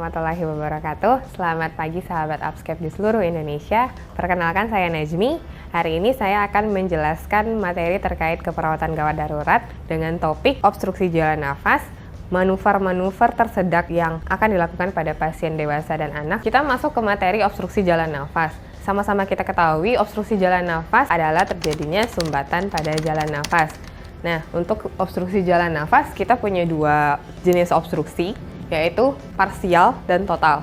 warahmatullahi wabarakatuh. Selamat pagi sahabat Upscape di seluruh Indonesia. Perkenalkan, saya Najmi. Hari ini saya akan menjelaskan materi terkait keperawatan gawat darurat dengan topik obstruksi jalan nafas, manuver-manuver tersedak yang akan dilakukan pada pasien dewasa dan anak. Kita masuk ke materi obstruksi jalan nafas. Sama-sama kita ketahui obstruksi jalan nafas adalah terjadinya sumbatan pada jalan nafas. Nah, untuk obstruksi jalan nafas kita punya dua jenis obstruksi, yaitu parsial dan total.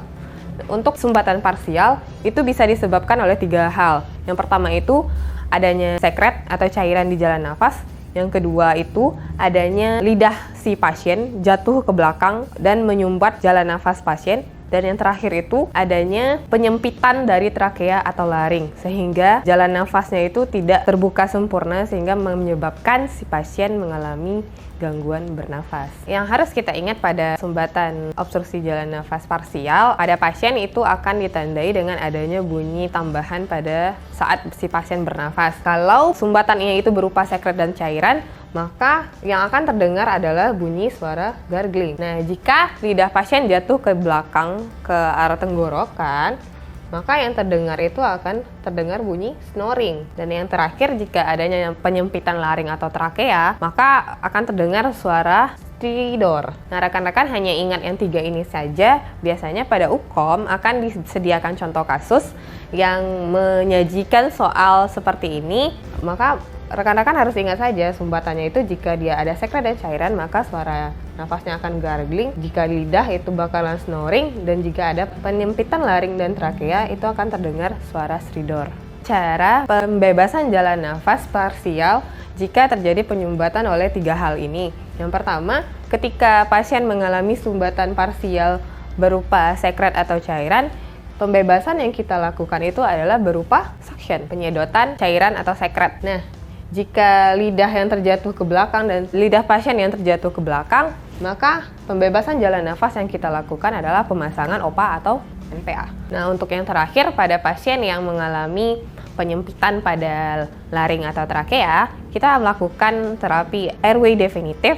Untuk sumbatan parsial itu bisa disebabkan oleh tiga hal. Yang pertama itu adanya sekret atau cairan di jalan nafas. Yang kedua itu adanya lidah si pasien jatuh ke belakang dan menyumbat jalan nafas pasien. Dan yang terakhir itu adanya penyempitan dari trakea atau laring, sehingga jalan nafasnya itu tidak terbuka sempurna sehingga menyebabkan si pasien mengalami gangguan bernafas. Yang harus kita ingat pada sumbatan obstruksi jalan nafas parsial, pada pasien itu akan ditandai dengan adanya bunyi tambahan pada saat si pasien bernafas. Kalau sumbatannya itu berupa sekret dan cairan, maka yang akan terdengar adalah bunyi suara gargling. Nah, jika lidah pasien jatuh ke belakang ke arah tenggorokan, maka yang terdengar itu akan terdengar bunyi snoring. Dan yang terakhir, jika adanya penyempitan laring atau trakea, maka akan terdengar suara stridor. Nah, rekan-rekan hanya ingat yang tiga ini saja. Biasanya pada UKOM akan disediakan contoh kasus yang menyajikan soal seperti ini, maka rekan-rekan harus ingat saja sumbatannya itu jika dia ada sekret dan cairan maka suara nafasnya akan gargling, jika lidah itu bakalan snoring, dan jika ada penyempitan laring dan trakea itu akan terdengar suara stridor. Cara pembebasan jalan nafas parsial jika terjadi penyumbatan oleh tiga hal ini. Yang pertama, ketika pasien mengalami sumbatan parsial berupa sekret atau cairan, pembebasan yang kita lakukan itu adalah berupa suction, penyedotan cairan atau sekret. Nah, jika lidah yang terjatuh ke belakang dan lidah pasien yang terjatuh ke belakang, maka pembebasan jalan nafas yang kita lakukan adalah pemasangan OPA atau NPA. Nah, untuk yang terakhir, pada pasien yang mengalami penyempitan pada laring atau trakea, kita melakukan terapi airway definitif,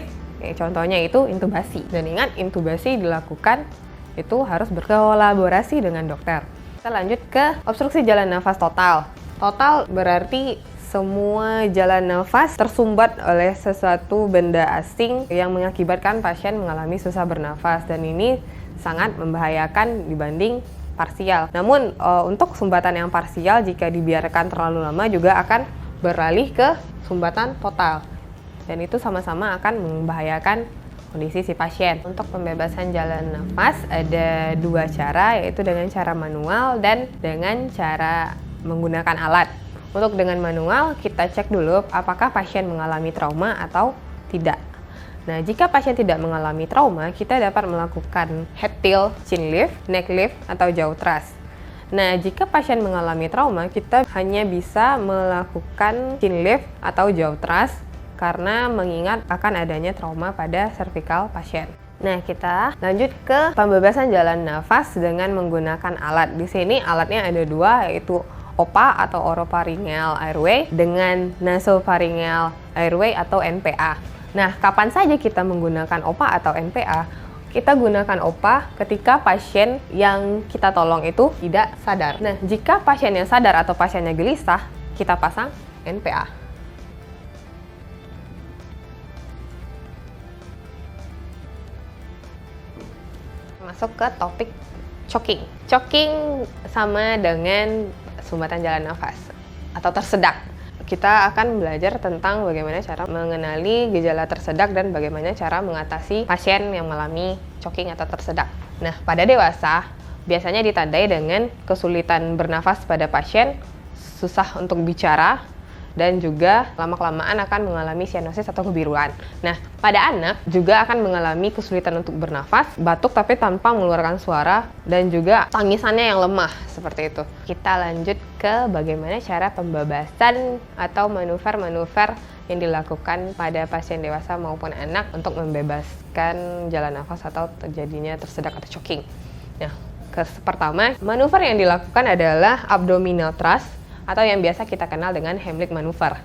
contohnya itu intubasi. Dan ingat, intubasi dilakukan itu harus berkolaborasi dengan dokter. Kita lanjut ke obstruksi jalan nafas total. Total berarti semua jalan nafas tersumbat oleh sesuatu benda asing yang mengakibatkan pasien mengalami susah bernafas, dan ini sangat membahayakan dibanding parsial. Namun untuk sumbatan yang parsial jika dibiarkan terlalu lama juga akan beralih ke sumbatan total, dan itu sama-sama akan membahayakan kondisi si pasien. Untuk pembebasan jalan nafas ada dua cara, yaitu dengan cara manual dan dengan cara menggunakan alat. Untuk dengan manual, kita cek dulu apakah pasien mengalami trauma atau tidak. Nah, jika pasien tidak mengalami trauma, kita dapat melakukan head tilt, chin lift, neck lift, atau jaw thrust. Nah, jika pasien mengalami trauma, kita hanya bisa melakukan chin lift atau jaw thrust karena mengingat akan adanya trauma pada cervical pasien. Nah, kita lanjut ke pembebasan jalan nafas dengan menggunakan alat. Di sini alatnya ada dua, yaitu OPA atau oropharyngeal airway dengan nasopharyngeal airway atau NPA. Nah, kapan saja kita menggunakan OPA atau NPA? Kita gunakan OPA ketika pasien yang kita tolong itu tidak sadar. Nah, jika pasiennya sadar atau pasiennya gelisah, kita pasang NPA. Masuk ke topik choking. Choking sama dengan sumbatan jalan nafas atau tersedak. Kita akan belajar tentang bagaimana cara mengenali gejala tersedak dan bagaimana cara mengatasi pasien yang mengalami choking atau tersedak. Nah, pada dewasa biasanya ditandai dengan kesulitan bernafas pada pasien, susah untuk bicara, dan juga lama-kelamaan akan mengalami sianosis atau kebiruan. Nah, pada anak juga akan mengalami kesulitan untuk bernafas, batuk tapi tanpa mengeluarkan suara, dan juga tangisannya yang lemah, seperti itu. Kita lanjut ke bagaimana cara pembebasan atau manuver-manuver yang dilakukan pada pasien dewasa maupun anak untuk membebaskan jalan nafas atau terjadinya tersedak atau choking. Nah, pertama, manuver yang dilakukan adalah abdominal thrust, atau yang biasa kita kenal dengan Heimlich maneuver.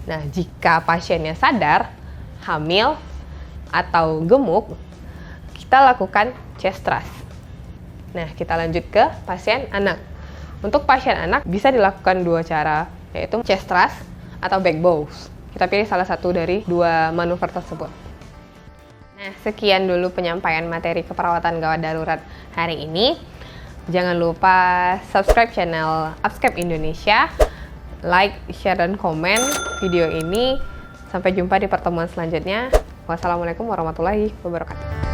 Nah, jika pasiennya sadar, hamil, atau gemuk, kita lakukan chest thrust. Nah, kita lanjut ke pasien anak. Untuk pasien anak bisa dilakukan dua cara, yaitu chest thrust atau back bows. Kita pilih salah satu dari dua manuver tersebut. Nah, sekian dulu penyampaian materi keperawatan gawat darurat hari ini. Jangan lupa subscribe channel Upscape Indonesia, like, share, dan komen video ini. Sampai jumpa di pertemuan selanjutnya. Wassalamualaikum warahmatullahi wabarakatuh.